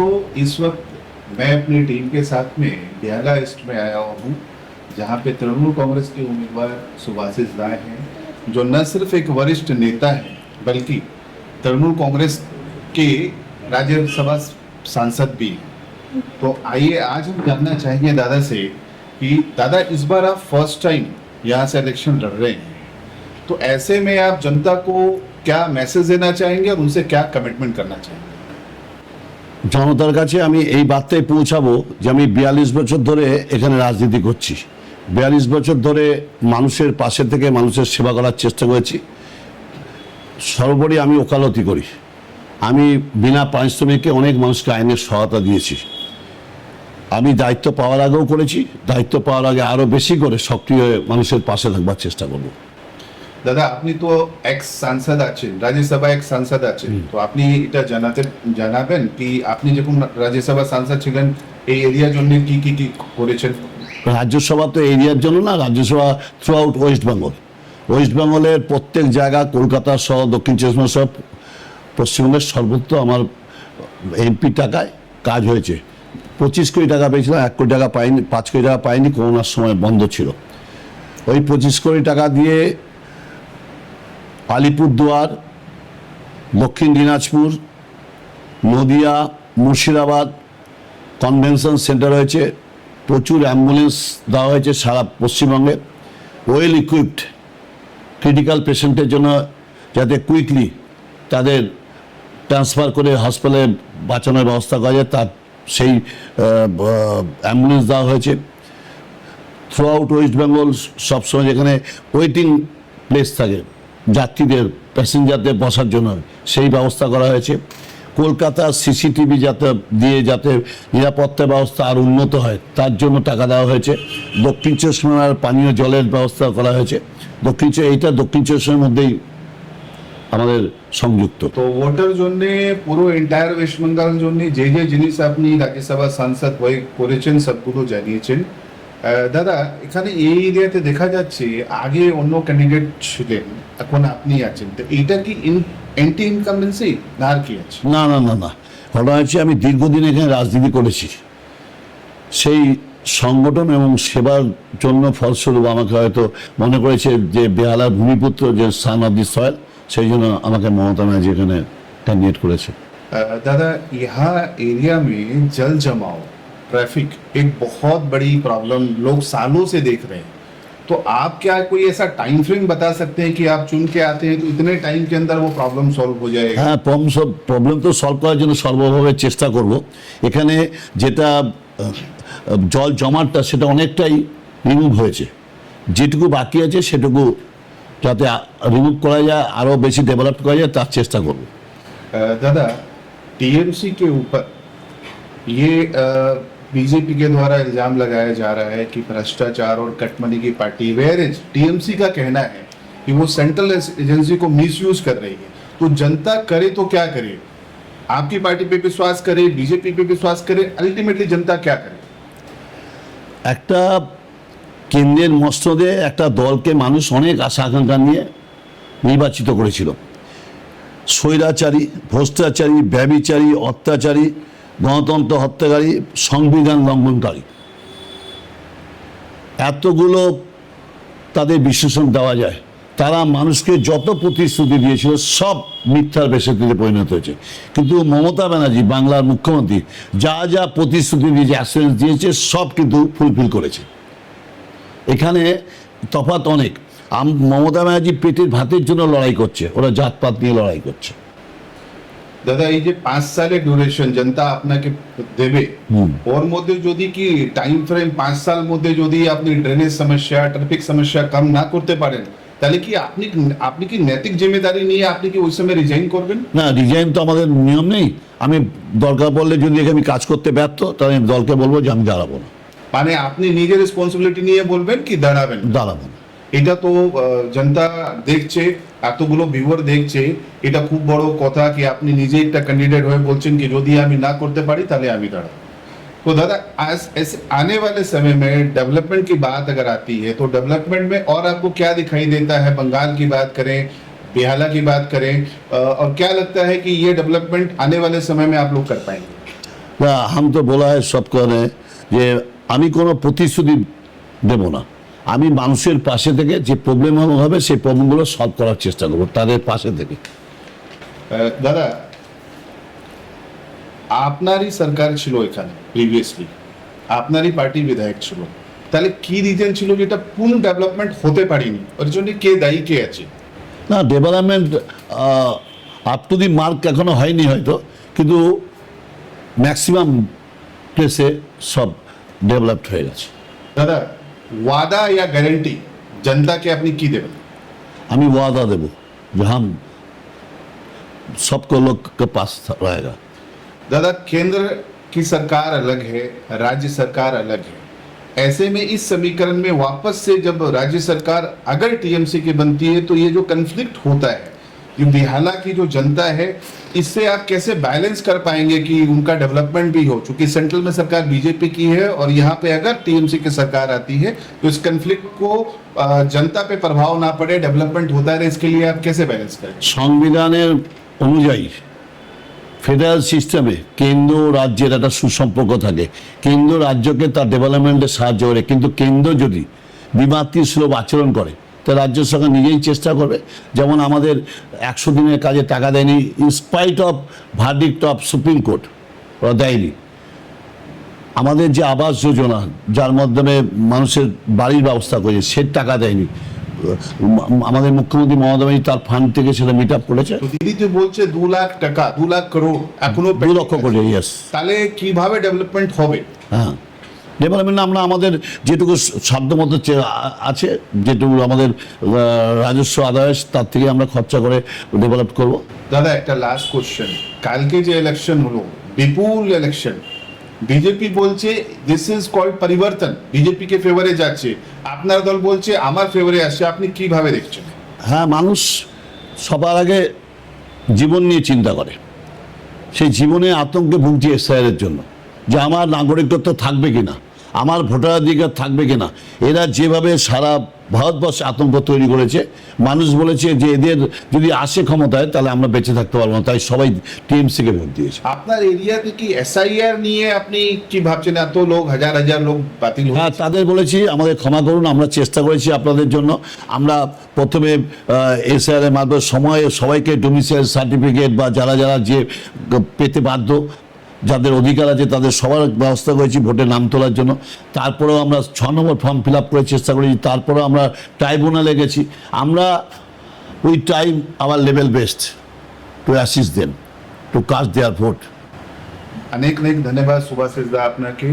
दोस्तों, इस वक्त मैं अपनी टीम के साथ में बेहला ईस्ट में आया हूँ, जहाँ पे तृणमूल कांग्रेस के उम्मीदवार सुभाषिष राय हैं, जो न सिर्फ एक वरिष्ठ नेता हैं बल्कि तृणमूल कांग्रेस के राज्यसभा सांसद भी हैं। तो आइए आज हम जानना चाहेंगे दादा से कि दादा, इस बार आप फर्स्ट टाइम यहाँ से इलेक्शन लड़ रहे हैं, तो ऐसे में आप जनता को क्या मैसेज देना चाहेंगे और उनसे क्या कमिटमेंट करना चाहेंगे? জনতার কাছে আমি এই বার্তাই পৌঁছাবো যে আমি 42 বছর ধরে এখানে রাজনীতি করছি। 42 বছর ধরে মানুষের পাশে থেকে মানুষের সেবা করার চেষ্টা করেছি। সর্বোপরি আমি ওকালতি করি। আমি বিনা পারিশ্রমিকে অনেক মানুষকে আইনের সহায়তা দিয়েছি। আমি দায়িত্ব পাওয়ার আগেও করেছি, দায়িত্ব পাওয়ার আগে আরও বেশি করে সক্রিয় হয়ে মানুষের পাশে থাকবার চেষ্টা করব। দাদা, আপনি তো এক্স সাংসদ আছেন, রাজ্যসভা এক্স সাংসদ আছেন, তো আপনি এটা জানাবেন কি আপনি যখন রাজ্যসভা সাংসদ ছিলেন এই এরিয়ার জন্য কি কি কি করেছেন? রাজ্যসভা তো এরিয়ার জন্য না, Rajya Sabha through out West Bengal. West বেঙ্গলের প্রত্যেক জায়গা, কলকাতা সহ দক্ষিণ চব্বিশ পরগনা সহ পশ্চিমবঙ্গের সর্বত্র আমার এমপি টাকায় কাজ হয়েছে। 25 কোটি টাকা পেয়েছিলাম, 1 কোটি টাকা পাইনি, 5 কোটি টাকা পাইনি, করোনার সময় বন্ধ ছিল। ওই 25 কোটি টাকা দিয়ে আলিপুরদুয়ার, দক্ষিণ দিনাজপুর, নদিয়া, মুর্শিদাবাদ কনভেনশন সেন্টার হয়েছে, প্রচুর অ্যাম্বুলেন্স দেওয়া হয়েছে সারা পশ্চিমবঙ্গে। ওয়েল ইকুইপড ক্রিটিক্যাল পেশেন্টের জন্য যাতে কুইকলি তাদের ট্রান্সফার করে হসপিটালে বাঁচানোর ব্যবস্থা করা যায়, তার সেই অ্যাম্বুলেন্স দেওয়া হয়েছে। থ্রু আউট ওয়েস্ট বেঙ্গল সবসময় যেখানে ওয়েটিং প্লেস থাকে যাত্রীদের, প্যাসেঞ্জারদের বসার জন্য, সেই ব্যবস্থা করা হয়েছে। কলকাতার সিসিটিভি যাতে নিরাপত্তা ব্যবস্থা আর উন্নত হয় তার জন্য টাকা দেওয়া হয়েছে। দক্ষিণ চব্বিশ পরগনার পানীয় জলের ব্যবস্থা করা হয়েছে। দক্ষিণ চব্বিশ পরগনার মধ্যেই আমাদের সংযুক্ত। তো ভোটার জন্য পুরো এন্টায়ার ওয়েস্ট বেঙ্গল জন্য যে যে জিনিস আপনি রাজ্যসভা সাংসদ হয়ে করেছেন সবগুলো জানিয়েছেন। দাদা, এখানে এই এরিয়াতে দেখা যাচ্ছে আগে অন্য ক্যান্ডিডেট ছিলেন, এখন আপনি আছেন, তো এইটা কি অ্যান্টি ইনকামবেন্সি না আর কি আছে? না না না না, ঘটনা হচ্ছে আমি দীর্ঘদিন এখানে রাজনীতি করেছি। সেই সংগঠন এবং সেবার জন্য ফলস্বরূপ আমাকে হয়তো মনে করেছে যে বেহালার ভূমিপুত্র, যে সান অফ দি সয়েল, সেই জন্য আমাকে মমতা ব্যানার্জি এখানে ক্যান্ডিডেট করেছে। दादा, यहाँ एरिया में जल जमाव, ट्रैफिक एक बहुत बड़ी प्रॉब्लम लोग सालों से देख रहे हैं, तो आप क्या कोई ऐसा टाइम फ्रेम बता सकते हैं कि आप चुन के आते हैं तो इतने टाइम के अंदर वो प्रॉब्लम सॉल्व हो जाएगा? হ্যাঁ, প্রবলেম তো সলভ করার জন্য সর্বভাবে চেষ্টা করব। এখানে যেটা জল জমাটটা সেটা অনেকটাই রিমুভ হয়েছে, যেটুকু বাকি আছে সেটুকু যাতে রিমুভ করা যায়, আরও বেশি ডেভেলপ করা যায় তার চেষ্টা করব। दादा, टीएमसी के ऊपर ये बीजेपी के द्वारा इल्जाम लगाया जा रहा है कि भ्रष्टाचार और कटमनी की पार्टी, वेयर इज टीएमसी का कहना है कि वो सेंट्रल एजेंसी को मिसयूज कर रही है, तो जनता करे तो क्या करे? आपकी पार्टी पे विश्वास करे, बीजेपी पे विश्वास करे, अल्टीमेटली जनता क्या करे? একটা কেন্দ্রের মসনদে একটা দলকে মানুষ অনেক আশা আকাঙ্ক্ষা নিয়ে নির্বাচিত করেছিল। স্বৈরাচারী, ভ্রষ্টাচারী, ব্যভিচারী, অত্যাচারী, গণতন্ত্র হত্যাকারী, সংবিধান লঙ্ঘনকারী, এতগুলো তাদের বিশ্লেষণ দেওয়া যায়। তারা মানুষকে যত প্রতিশ্রুতি দিয়েছিল সব মিথ্যার বেশিতে পরিণত হয়েছে। কিন্তু মমতা ব্যানার্জি, বাংলার মুখ্যমন্ত্রী, যা যা প্রতিশ্রুতি দিয়েছে, অ্যাসুরেন্স দিয়েছে, সব কিন্তু ফুলফিল করেছে। এখানে তফাৎ অনেক। মমতা ব্যানার্জি পেটের ভাতের জন্য লড়াই করছে, ওরা জাতপাত নিয়ে লড়াই করছে। দাদা, এই যে 5 সালের ডিউরেশন জনতা আপনাকে দেবে, ওর মধ্যে যদি কি টাইম ফ্রেম 5 সাল মধ্যে যদি আপনি ড্রেনেজ সমস্যা, ট্রাফিক সমস্যা কম না করতে পারেন, তাহলে কি আপনি কি নৈতিক জিম্মেদারি নিয়ে আপনি কি ওই সময় রিজাইন করবেন? না, রিজাইন তো আমাদের নিয়ম নেই। আমি দরকার পড়লে যদি আমি কাজ করতে ব্যর্থ, তাহলে আমি দলকে বলবো যে আমি দাঁড়াবো না। মানে আপনি নিজের রেসপন্সিবিলিটি নিয়ে বলবেন কি দাঁড়াবেন? দাঁড়াবো না। এটা তো জনতা দেখছে, এতগুলো ভিউয়ার দেখছে, এটা খুব বড় কথা কি আপনি নিজে একটা ক্যান্ডিডেট হয়ে বলছেন कि যদি আমি না করতে পারি তাহলে আমি দাঁড়াবো। तो दादा, आज ऐसे आने वाले समय में डेवलपमेंट की बात अगर आती है तो डेवलपमेंट में और आपको क्या दिखाई देता है? बंगाल की बात करें, बेहाला की बात करें, और क्या लगता है कि ये डेवलपमेंट आने वाले समय में आप लोग कर पाएंगे? না হাম তো বলা হয় সব কারণে যে আমি কোনো প্রতিশ্রুতি দেব না, আমি মানুষের পাশে থেকে যে প্রবলেম হবে সেই প্রবলেমগুলো সলভ করার চেষ্টা করবো তাদের পাশে থেকে। দাদা, আপনারই সরকার ছিল এখানে প্রিভিয়াসলি, আপনারই পার্টি বিধায়ক ছিল, তাহলে কি রিজন ছিল যেটা পূর্ণ ডেভেলপমেন্ট হতে পারেনি? ওর জন্য কে দায়ী, কে আছে? না development up to the mark এখনো হয়নি হয়তো, কিন্তু ম্যাক্সিমাম প্লেসে সব ডেভেলপড হয়ে গেছে। দাদা, ওয়াদা या गारंटी जनता के अपनी की देवें? আমি ওয়াদা দেবো যে हम सबको लोग के पास रहेगा। दादा, केंद्र की सरकार अलग है, राज्य सरकार अलग है, ऐसे में इस समीकरण में वापस से जब राज्य सरकार अगर टीएमसी की बनती है तो ये जो कन्फ्लिक्ट होता है, ये बिहार की जो जनता है, इससे आप कैसे बैलेंस कर पाएंगे कि उनका डेवलपमेंट भी हो? चूंकि सेंट्रल में सरकार बीजेपी की है और यहाँ पे अगर टीएमसी की सरकार आती है तो इस कन्फ्लिक्ट को जनता पे प्रभाव ना पड़े, डेवलपमेंट होता रहे, इसके लिए आप कैसे बैलेंस करेंगे? সংবিধানের অনুযায়ী ফেডারেল সিস্টেমে কেন্দ্র ও রাজ্যের একটা সুসম্পর্ক থাকে, কেন্দ্র রাজ্যকে তার ডেভেলপমেন্টে সাহায্য করে, কিন্তু কেন্দ্র যদি বিমাতৃসুলভ আচরণ করে তা রাজ্য সরকার নিজেই চেষ্টা করবে। যেমন আমাদের 100 দিনের কাজে টাকা দেয়নি, in spite of verdict of Supreme Court, ওরা দেয়নি। আমাদের যে আবাস যোজনা যার মাধ্যমে মানুষের বাড়ির ব্যবস্থা করেছে সে টাকা দেয়নি, আমাদের মুখ্যমন্ত্রী মমতা ব্যানার্জি তার ফান্ড থেকে সেটা মিট আপ করেছে। তো দিদি তো বলছে 2 লাখ টাকা, 2 লাখ করোড় এখনো 2 লক্ষ কোটি, ইয়েস। তাহলে কিভাবে ডেভেলপমেন্ট হবে? হ্যাঁ, ডেভেলপমেন্ট আমরা আমাদের যেটুকু সাধ্যমতো আছে, যেটুকু আমাদের রাজস্ব আদায় তার থেকে আমরা খরচা করে ডেভেলপ করব। দাদা, একটা লাস্ট কোশ্চেন, কালকে যে ইলেকশন হলো, বিপুল ইলেকশন, বিজেপি বলছে দিস ইজ কল্ড পরিবর্তন, বিজেপি কে ফেভারে যাচ্ছে, আপনার দল বলছে আমার ফেভারে আসছে, আপনি কিভাবে দেখছেন? হ্যাঁ, মানুষ সবার আগে জীবন নিয়ে চিন্তা করে, সেই জীবনে আতঙ্কে ভুগছে এসআইআরের জন্য, যে আমার নাগরিকত্ব থাকবে কিনা, আমার ভোটাধিকার থাকবে কিনা। এরা যেভাবে সারা ভারতবর্ষে আতঙ্ক তৈরি করেছে, মানুষ বলেছে যে এদের যদি আসে ক্ষমতায় তাহলে আমরা বেঁচে থাকতে পারবো না, তাই সবাই টিএমসিকে ভোট দিয়েছে। আপনার এরিয়াতে কি এসআইআর নিয়ে আপনি কি ভাবছেন? এত লোক, হাজার হাজার লোক বাতিল হচ্ছে। হ্যাঁ, তাদের বলেছি আমাদের ক্ষমা করুন, আমরা চেষ্টা করেছি আপনাদের জন্য। আমরা প্রথমে এসআইআর এর মাধ্যমে সবাইকে ডোমিসাইল সার্টিফিকেট বা যারা যারা যে পেতে বাধ্য, যাদের অধিকার আছে তাদের সবার ব্যবস্থা করেছি ভোটে নাম তোলার জন্য। তারপরেও আমরা 6 নম্বর ফর্ম ফিল আপ করে চেষ্টা করেছি, তারপরেও আমরা ট্রাইব্যুনালে গেছি। আমরা we time hour level best to assist them to caste there vote. অনেক অনেক ধন্যবাদ সুভাষিস দা আপনাকে।